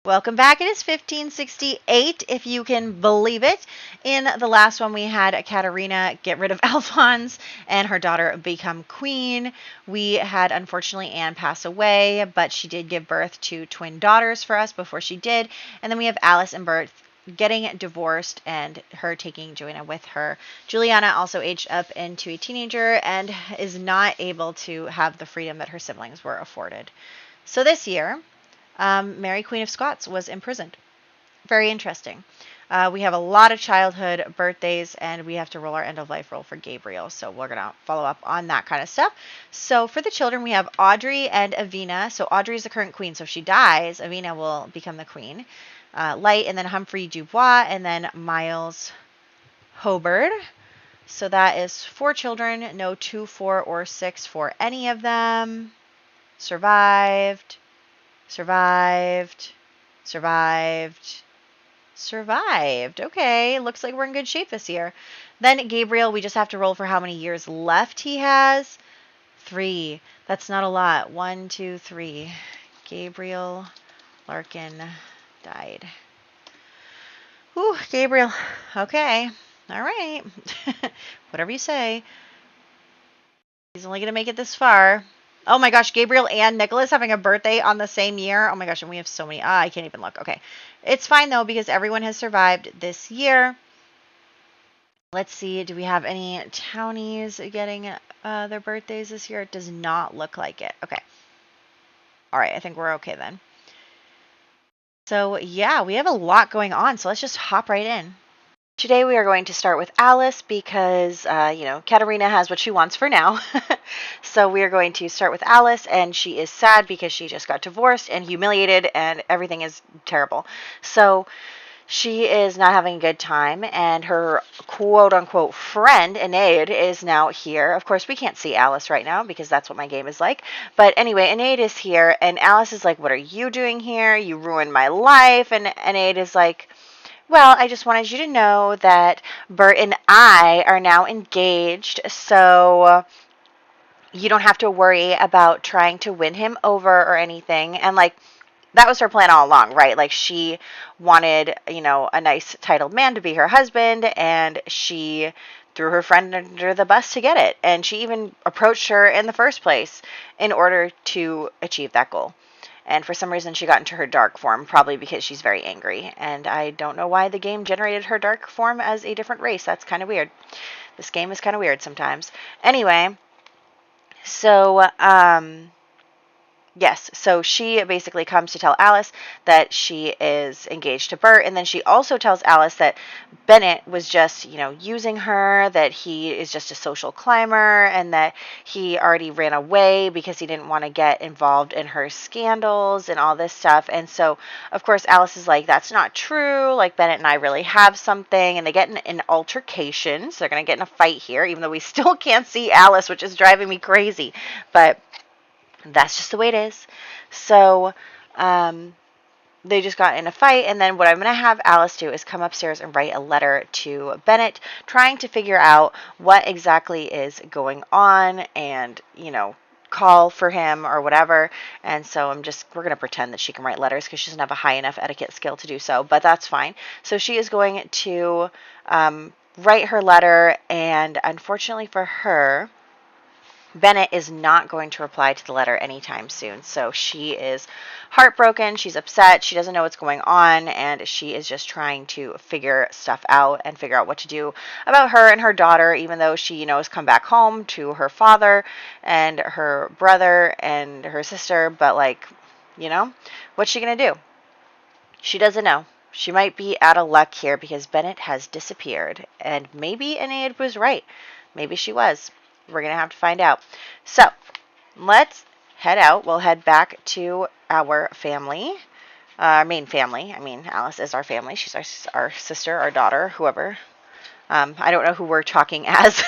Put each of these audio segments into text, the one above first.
Welcome back. It is 1568, if you can believe it. In the last one, we had Katerina get rid of Alphonse and her daughter become queen. We had, unfortunately, Anne pass away, but she did give birth to twin daughters for us before she did. And then we have Alice and Bert getting divorced and her taking Joanna with her. Juliana also aged up into a teenager and is not able to have the freedom that her siblings were afforded. So this year, Mary Queen of Scots was imprisoned. Very interesting. We have a lot of childhood birthdays, and we have to roll our end-of-life roll for Gabriel. So we're going to follow up on that kind of stuff. So for the children, we have Audrey and Avina. So Audrey is the current queen. So if she dies, Avina will become the queen. Light, and then Humphrey Dubois, and then Miles Hobart. So that is 4 children. No 2, 4, or 6 for any of them. Survived. Survived. Okay, looks like we're in good shape this year. Then Gabriel, we just have to roll for how many years left he has. 3. That's not a lot. 1, 2, 3. Gabriel Larkin died. Ooh, Gabriel. Okay. All right. Whatever you say. He's only going to make it this far. Oh my gosh, Gabriel and Nicholas having a birthday on the same year. Oh my gosh, and we have so many. I can't even look. Okay. It's fine though because everyone has survived this year. Let's see. Do we have any townies getting their birthdays this year? It does not look like it. Okay. All right. I think we're okay then. So yeah, we have a lot going on. So let's just hop right in. Today we are going to start with Alice because, Katerina has what she wants for now. So we are going to start with Alice, and she is sad because she just got divorced and humiliated, and everything is terrible. So she is not having a good time, and her quote-unquote friend, Eneid, is now here. Of course, we can't see Alice right now because that's what my game is like. But anyway, Eneid is here, and Alice is like, what are you doing here? You ruined my life. And Eneid is like, well, I just wanted you to know that Bert and I are now engaged, so you don't have to worry about trying to win him over or anything. And, that was her plan all along, right? She wanted, a nice titled man to be her husband, and she threw her friend under the bus to get it. And she even approached her in the first place in order to achieve that goal. And for some reason, she got into her dark form, probably because she's very angry. And I don't know why the game generated her dark form as a different race. That's kind of weird. This game is kind of weird sometimes. Anyway, so, yes, so she basically comes to tell Alice that she is engaged to Bert, and then she also tells Alice that Bennett was just, using her, that he is just a social climber, and that he already ran away because he didn't want to get involved in her scandals and all this stuff. And so, of course, Alice is like, that's not true. Bennett and I really have something, and they get in an altercation, so they're going to get in a fight here, even though we still can't see Alice, which is driving me crazy. But that's just the way it is. So, they just got in a fight, and then what I'm going to have Alice do is come upstairs and write a letter to Bennett, trying to figure out what exactly is going on and, call for him or whatever. And so we're going to pretend that she can write letters because she doesn't have a high enough etiquette skill to do so, but that's fine. So she is going to write her letter, and unfortunately for her, Bennett is not going to reply to the letter anytime soon. So she is heartbroken. She's upset. She doesn't know what's going on, and she is just trying to figure stuff out and figure out what to do about her and her daughter, even though she, has come back home to her father and her brother and her sister. But, what's she going to do? She doesn't know. She might be out of luck here because Bennett has disappeared. And maybe Eneid was right. Maybe she was. We're going to have to find out. So, let's head out. We'll head back to our family, our main family. I mean, Alice is our family. She's our sister, our daughter, whoever. I don't know who we're talking as.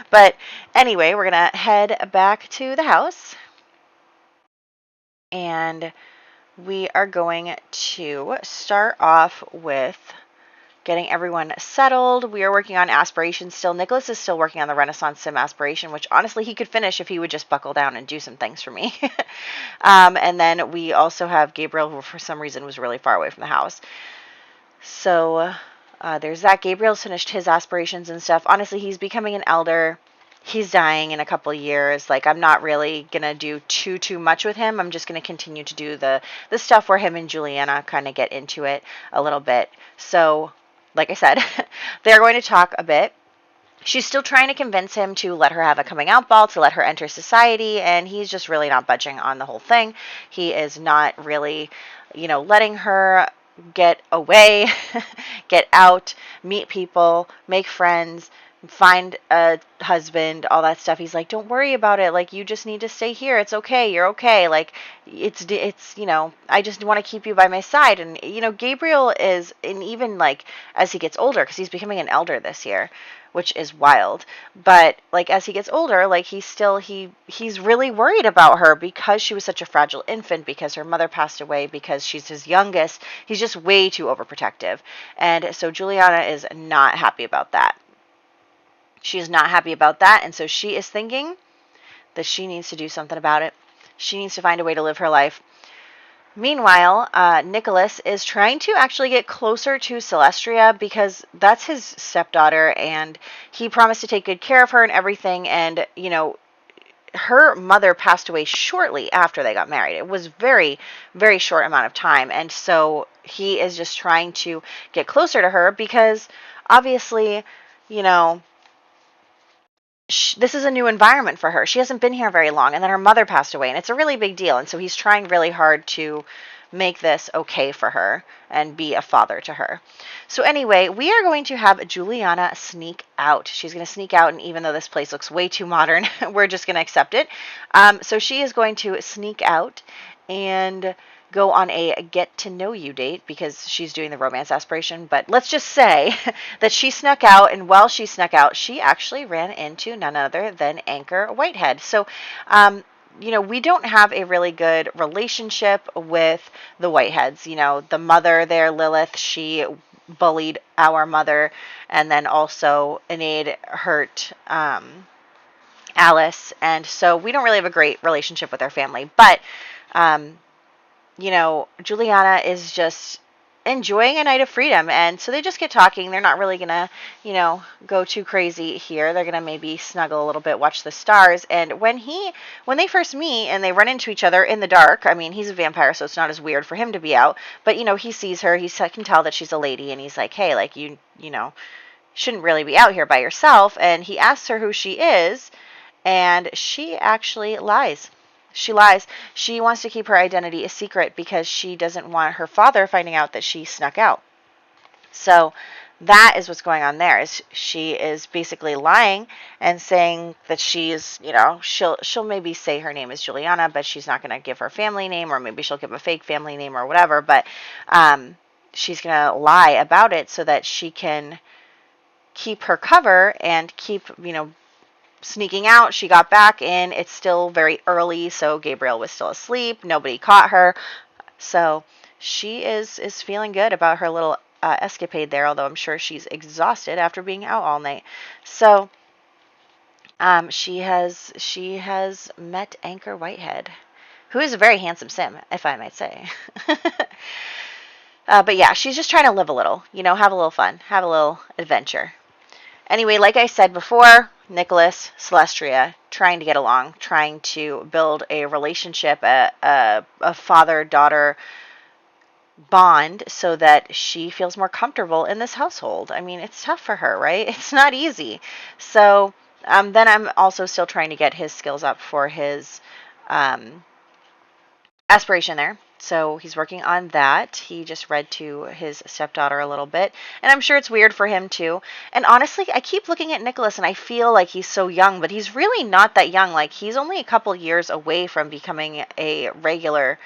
But anyway, we're going to head back to the house. And we are going to start off with getting everyone settled. We are working on aspirations still. Nicholas is still working on the Renaissance Sim aspiration, which honestly he could finish if he would just buckle down and do some things for me. And then we also have Gabriel, who for some reason was really far away from the house. So there's that. Gabriel's finished his aspirations and stuff. Honestly, he's becoming an elder. He's dying in a couple of years. Like, I'm not really going to do too much with him. I'm just going to continue to do the stuff where him and Juliana kind of get into it a little bit. So, like I said, they're going to talk a bit. She's still trying to convince him to let her have a coming out ball, to let her enter society, and he's just really not budging on the whole thing. He is not really, letting her get away, get out, meet people, make friends, find a husband, all that stuff. He's like, don't worry about it. Like, you just need to stay here. It's okay. You're okay. Like, it's, I just want to keep you by my side. And, Gabriel is, and even like as he gets older, because he's becoming an elder this year, which is wild. But like as he gets older, like he's really worried about her because she was such a fragile infant, because her mother passed away, because she's his youngest. He's just way too overprotective. And so Juliana is not happy about that. She is not happy about that, and so she is thinking that she needs to do something about it. She needs to find a way to live her life. Meanwhile, Nicholas is trying to actually get closer to Celestria because that's his stepdaughter, and he promised to take good care of her and everything. And, her mother passed away shortly after they got married. It was very, very short amount of time. And so he is just trying to get closer to her because obviously, this is a new environment for her. She hasn't been here very long, and then her mother passed away, and it's a really big deal. And so he's trying really hard to make this okay for her and be a father to her. So anyway, we are going to have Juliana sneak out. She's going to sneak out, and even though this place looks way too modern, we're just going to accept it. So she is going to sneak out and go on a get to know you date because she's doing the romance aspiration. But let's just say that she snuck out, and while she snuck out, she actually ran into none other than Anchor Whitehead. So, we don't have a really good relationship with the Whiteheads. The mother there, Lilith, she bullied our mother, and then also Enid hurt Alice, and so we don't really have a great relationship with our family. But Juliana is just enjoying a night of freedom. And so they just get talking. They're not really going to, go too crazy here. They're going to maybe snuggle a little bit, watch the stars. And when they first meet and they run into each other in the dark, I mean, he's a vampire, so it's not as weird for him to be out. But, he sees her. He can tell that she's a lady. And he's like, hey, like, you shouldn't really be out here by yourself. And he asks her who she is. And she actually lies. She lies. She wants to keep her identity a secret because she doesn't want her father finding out that she snuck out. So that is what's going on there. Is she is basically lying and saying that she's, she'll maybe say her name is Juliana, but she's not going to give her family name, or maybe she'll give a fake family name or whatever. But she's going to lie about it so that she can keep her cover and keep, sneaking out. She got back in. It's still very early, so Gabriel was still asleep. Nobody caught her. So she is feeling good about her little escapade there, although I'm sure she's exhausted after being out all night. So she has met Anchor Whitehead, who is a very handsome sim, if I might say. But yeah, she's just trying to live a little, have a little fun, have a little adventure. Anyway, like I said before, Nicholas, Celestria, trying to get along, trying to build a relationship, a father-daughter bond so that she feels more comfortable in this household. I mean, it's tough for her, right? It's not easy. So then I'm also still trying to get his skills up for his aspiration there. So he's working on that. He just read to his stepdaughter a little bit. And I'm sure it's weird for him too. And honestly, I keep looking at Nicholas and I feel like he's so young, but he's really not that young. Like, he's only a couple years away from becoming a regular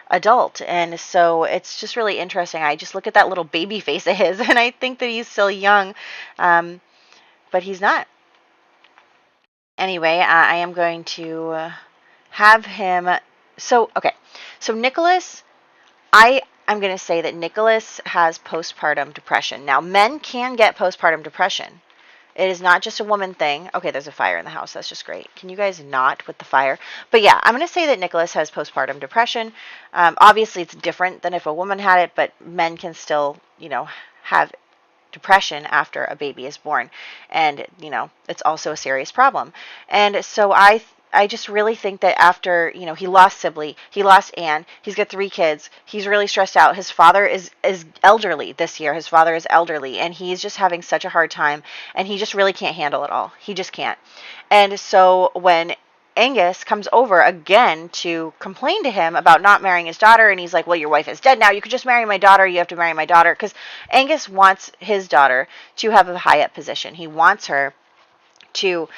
adult. And so it's just really interesting. I just look at that little baby face of his and I think that he's still young. But he's not. Anyway, I am going to have him. So, okay. So Nicholas, I I'm going to say that Nicholas has postpartum depression. Now, men can get postpartum depression. It is not just a woman thing. Okay, there's a fire in the house. That's just great. Can you guys not with the fire? But yeah, I'm going to say that Nicholas has postpartum depression. Obviously, it's different than if a woman had it, but men can still, have depression after a baby is born. And, it's also a serious problem. And so I just really think that after, he lost Sibley, he lost Anne, he's got 3 kids, he's really stressed out. His father is elderly this year. His father is elderly, and he's just having such a hard time, and he just really can't handle it all. He just can't. And so when Angus comes over again to complain to him about not marrying his daughter, and he's like, well, your wife is dead now, you could just marry my daughter, you have to marry my daughter, because Angus wants his daughter to have a high up position. He wants her to,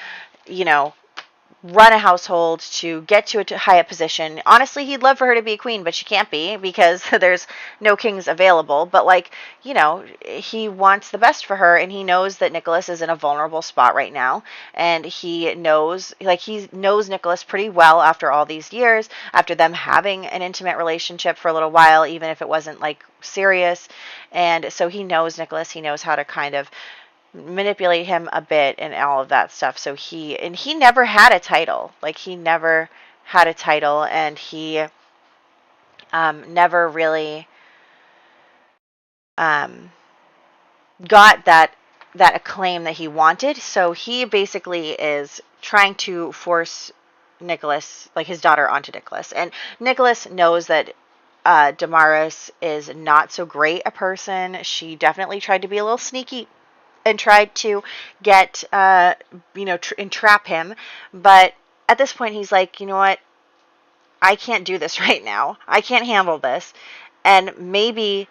run a household, to get to a high up position. Honestly, he'd love for her to be a queen, but she can't be because there's no kings available. But he wants the best for her, and he knows that Nicholas is in a vulnerable spot right now, and he knows Nicholas pretty well after all these years, after them having an intimate relationship for a little while, even if it wasn't serious. And so he knows Nicholas. He knows how to kind of manipulate him a bit and all of that stuff. So he never had a title. He never had a title, and he never really got that acclaim that he wanted. So he basically is trying to force Nicholas, his daughter, onto Nicholas. And Nicholas knows that Damaris is not so great a person. She definitely tried to be a little sneaky and tried to get, entrap him. But at this point, he's like, you know what? I can't do this right now. I can't handle this. And maybe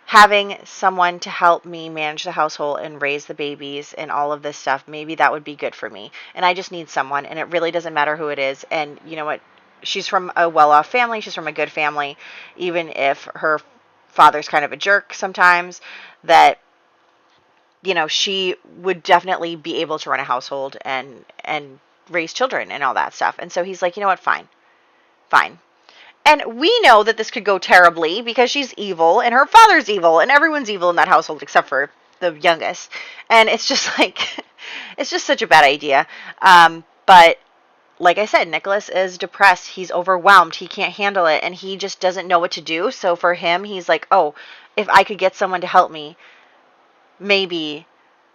having someone to help me manage the household and raise the babies and all of this stuff, maybe that would be good for me. And I just need someone, and it really doesn't matter who it is. And you know what? She's from a well-off family. She's from a good family, even if her father's kind of a jerk sometimes, that she would definitely be able to run a household and raise children and all that stuff. And so he's like, you know what? Fine. And we know that this could go terribly because she's evil and her father's evil and everyone's evil in that household except for the youngest. And it's just it's just such a bad idea. But like I said, Nicholas is depressed. He's overwhelmed. He can't handle it, and he just doesn't know what to do. So for him, he's like, oh, if I could get someone to help me, maybe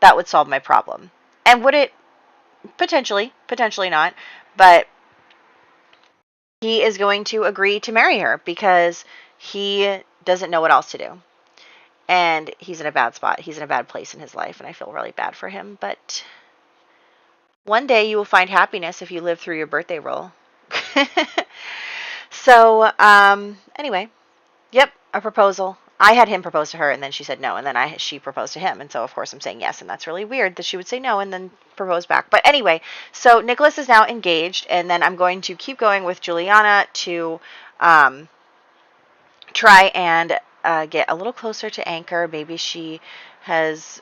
that would solve my problem. And would it? Potentially not. But he is going to agree to marry her because he doesn't know what else to do. And he's in a bad spot. He's in a bad place in his life, and I feel really bad for him. But one day you will find happiness if you live through your birthday roll. So, anyway, yep, a proposal. I had him propose to her, and then she said no, and then she proposed to him, and so of course I'm saying yes, and that's really weird that she would say no and then propose back. But anyway, so Nicholas is now engaged, and then I'm going to keep going with Juliana to try and get a little closer to Anchor. Maybe she has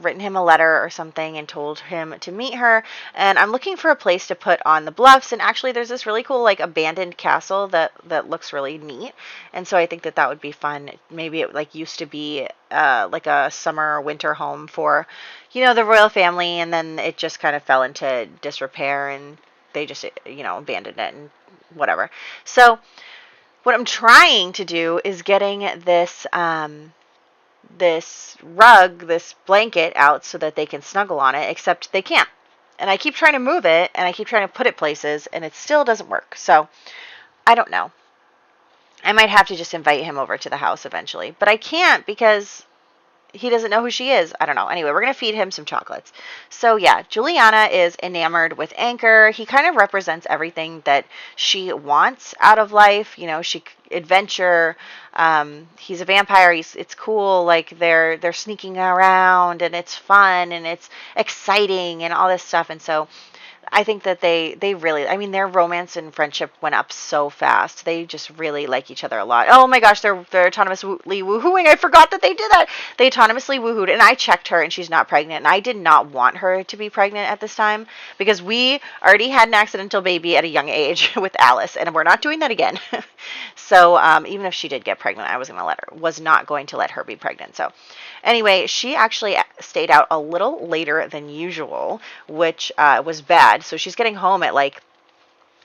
written him a letter or something and told him to meet her. And I'm looking for a place to put on the bluffs. And actually, there's this really cool abandoned castle that looks really neat. And so I think that would be fun. Maybe it used to be a summer or winter home for the royal family, and then it just kind of fell into disrepair, and they just abandoned it and whatever. So what I'm trying to do is getting this rug, this blanket out so that they can snuggle on it, except they can't. And I keep trying to move it, and I keep trying to put it places, and it still doesn't work. So I don't know. I might have to just invite him over to the house eventually. But I can't because he doesn't know who she is. I don't know. Anyway, we're going to feed him some chocolates. So yeah, Juliana is enamored with Anchor. He kind of represents everything that she wants out of life. She adventure. He's a vampire. It's cool. They're sneaking around, and it's fun, and it's exciting, and all this stuff. And so I think that they really, I mean, their romance and friendship went up so fast. They just really like each other a lot. Oh my gosh, they're autonomously woohooing. I forgot that they did that. They autonomously woohooed, and I checked her, and she's not pregnant. And I did not want her to be pregnant at this time because we already had an accidental baby at a young age with Alice, and we're not doing that again. So even if she did get pregnant, I was not going to let her be pregnant. So anyway, she actually stayed out a little later than usual, which was bad. So she's getting home at like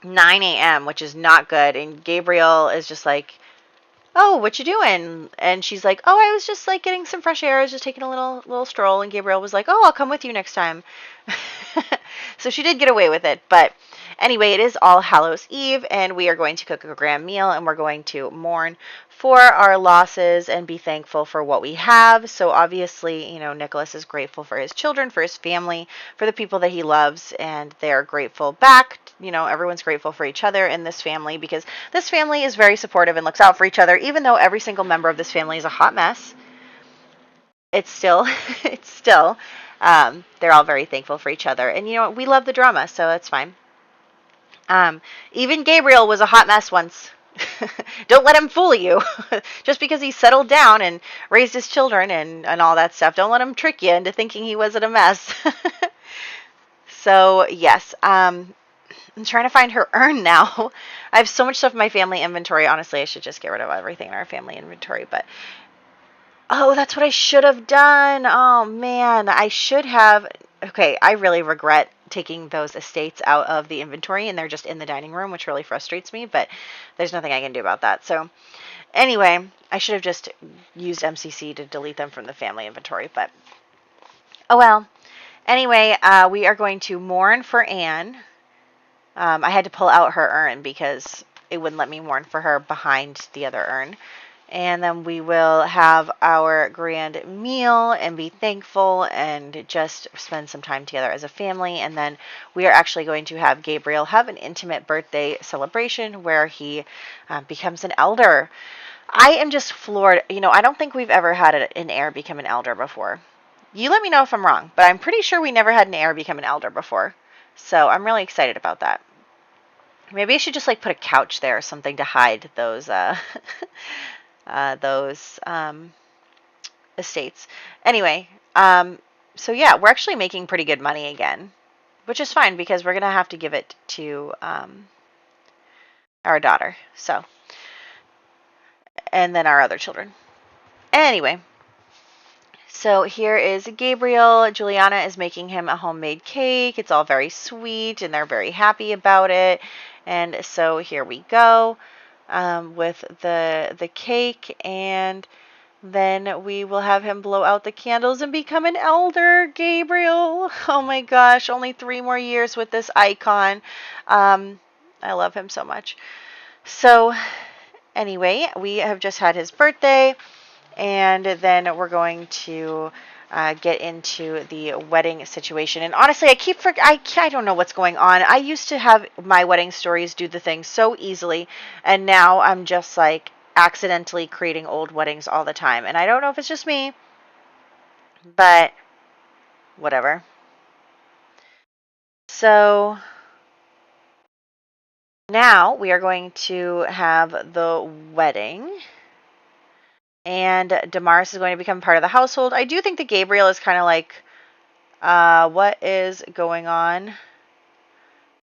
9 a.m., which is not good. And Gabriel is just like, "Oh, what you doing?" And she's like, "Oh, I was just like getting some fresh air. I was just taking a little stroll." And Gabriel was like, "Oh, I'll come with you next time." So she did get away with it, but anyway, it is All Hallows Eve, and we are going to cook a grand meal, and we're going to mourn for our losses and be thankful for what we have. So obviously, Nicholas is grateful for his children, for his family, for the people that he loves, and they're grateful back. Everyone's grateful for each other in this family because this family is very supportive and looks out for each other, even though every single member of this family is a hot mess. It's still, it's still, they're all very thankful for each other. And we love the drama, so that's fine. Even Gabriel was a hot mess once. Don't let him fool you. Just because he settled down and raised his children and all that stuff, don't let him trick you into thinking he wasn't a mess. So, yes, I'm trying to find her urn now. I have so much stuff in my family inventory. Honestly, I should just get rid of everything in our family inventory, but oh, that's what I should have done. Oh, man. I should have. Okay, I really regret taking those estates out of the inventory, and they're just in the dining room, which really frustrates me, but there's nothing I can do about that. So, anyway, I should have just used MCC to delete them from the family inventory, but oh well. Anyway, we are going to mourn for Anne. I had to pull out her urn because it wouldn't let me mourn for her behind the other urn. And then we will have our grand meal and be thankful and just spend some time together as a family. And then we are actually going to have Gabriel have an intimate birthday celebration where he becomes an elder. I am just floored. I don't think we've ever had an heir become an elder before. You let me know if I'm wrong, but I'm pretty sure we never had an heir become an elder before. So I'm really excited about that. Maybe I should just put a couch there or something to hide those those estates. Anyway, so yeah, we're actually making pretty good money again, which is fine because we're going to have to give it to our daughter. So, and then our other children. Anyway, so here is Gabriel. Juliana is making him a homemade cake. It's all very sweet, and they're very happy about it. And so here we go with the cake, and then we will have him blow out the candles and become an elder, Gabriel. Oh my gosh, only 3 more years with this icon. I love him so much. So anyway, we have just had his birthday, and then we're going to get into the wedding situation. And honestly, I don't know what's going on. I used to have my wedding stories do the thing so easily, and now I'm just accidentally creating old weddings all the time. And I don't know if it's just me, but whatever. So now we are going to have the wedding. And Damaris is going to become part of the household. I do think that Gabriel is kind of what is going on?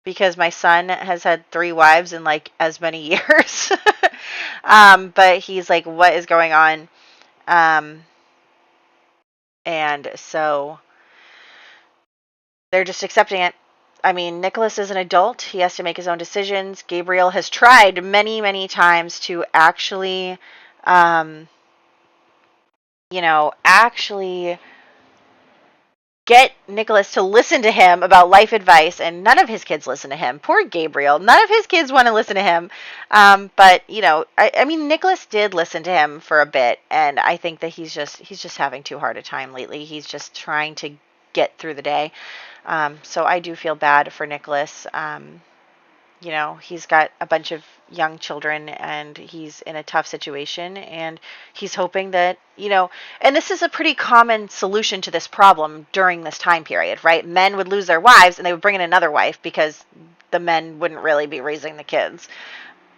Because my son has had 3 wives in as many years. But he's what is going on? And so they're just accepting it. I mean, Nicholas is an adult. He has to make his own decisions. Gabriel has tried many, many times to actually, actually get Nicholas to listen to him about life advice, and none of his kids listen to him. Poor Gabriel. None of his kids want to listen to him. But I mean, Nicholas did listen to him for a bit, and I think that he's just having too hard a time lately. He's just trying to get through the day. So I do feel bad for Nicholas. you know, he's got a bunch of young children and he's in a tough situation, and he's hoping that, you know, and this is a pretty common solution to this problem during this time period, right? Men would lose their wives and they would bring in another wife because the men wouldn't really be raising the kids.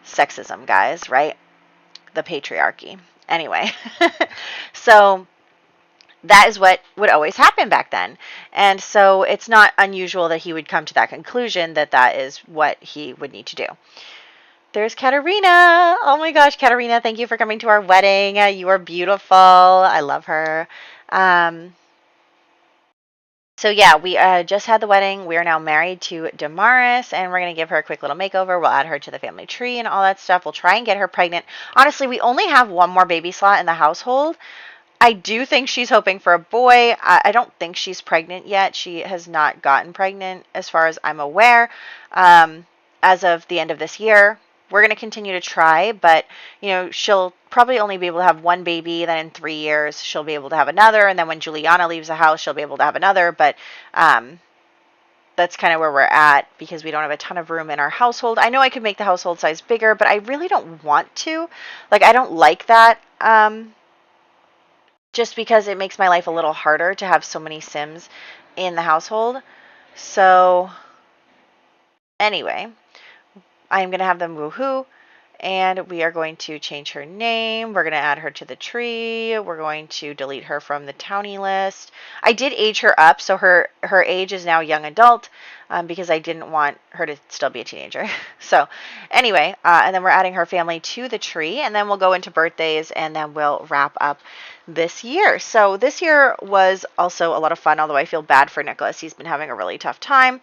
Sexism, guys, right? The patriarchy. Anyway, so that is what would always happen back then. And so it's not unusual that he would come to that conclusion that that is what he would need to do. There's Katerina. Oh my gosh, Katerina, thank you for coming to our wedding. You are beautiful. I love her. Um, so yeah, we just had the wedding. We are now married to Damaris, and we're going to give her a quick little makeover. We'll add her to the family tree and all that stuff. We'll try and get her pregnant. Honestly, we only have one more baby slot in the household. I do think she's hoping for a boy. I don't think she's pregnant yet. She has not gotten pregnant as far as I'm aware, as of the end of this year. We're going to continue to try, but, you know, she'll probably only be able to have one baby. Then in 3 years, she'll be able to have another. And then when Juliana leaves the house, she'll be able to have another. But that's kind of where we're at because we don't have a ton of room in our household. I know I could make the household size bigger, but I really don't want to. Like, I don't like that. Just because it makes my life a little harder to have so many Sims in the household. So, anyway, I'm going to have them woohoo, and we are going to change her name. We're going to add her to the tree. We're going to delete her from the townie list. I did age her up, so her age is now young adult, because I didn't want her to still be a teenager. So anyway, and then we're adding her family to the tree, and then we'll go into birthdays, and then we'll wrap up this year. So this year was also a lot of fun, although I feel bad for Nicholas. He's been having a really tough time.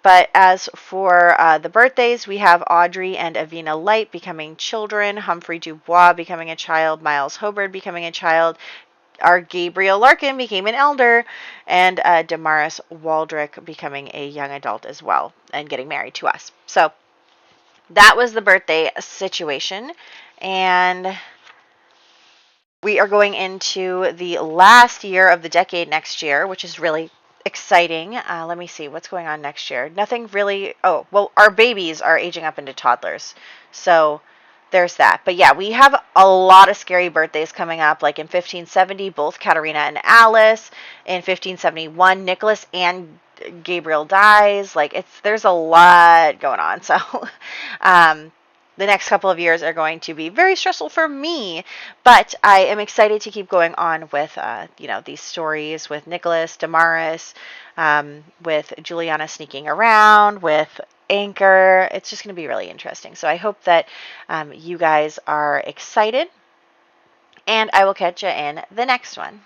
But as for the birthdays, we have Audrey and Avina Light becoming children, Humphrey Dubois becoming a child, Miles Hobart becoming a child, our Gabriel Larkin became an elder, and Damaris Waldrick becoming a young adult as well and getting married to us. So that was the birthday situation. And we are going into the last year of the decade next year, which is really exciting. Let me see what's going on next year. Nothing really. Oh, well, our babies are aging up into toddlers. So there's that. But yeah, we have a lot of scary birthdays coming up. Like in 1570, both Katerina and Alice. In 1571, Nicholas and Gabriel dies. Like there's a lot going on. So the next couple of years are going to be very stressful for me, but I am excited to keep going on with, these stories with Nicholas, Damaris, with Juliana sneaking around, with Anchor. It's just going to be really interesting. So I hope that you guys are excited, and I will catch you in the next one.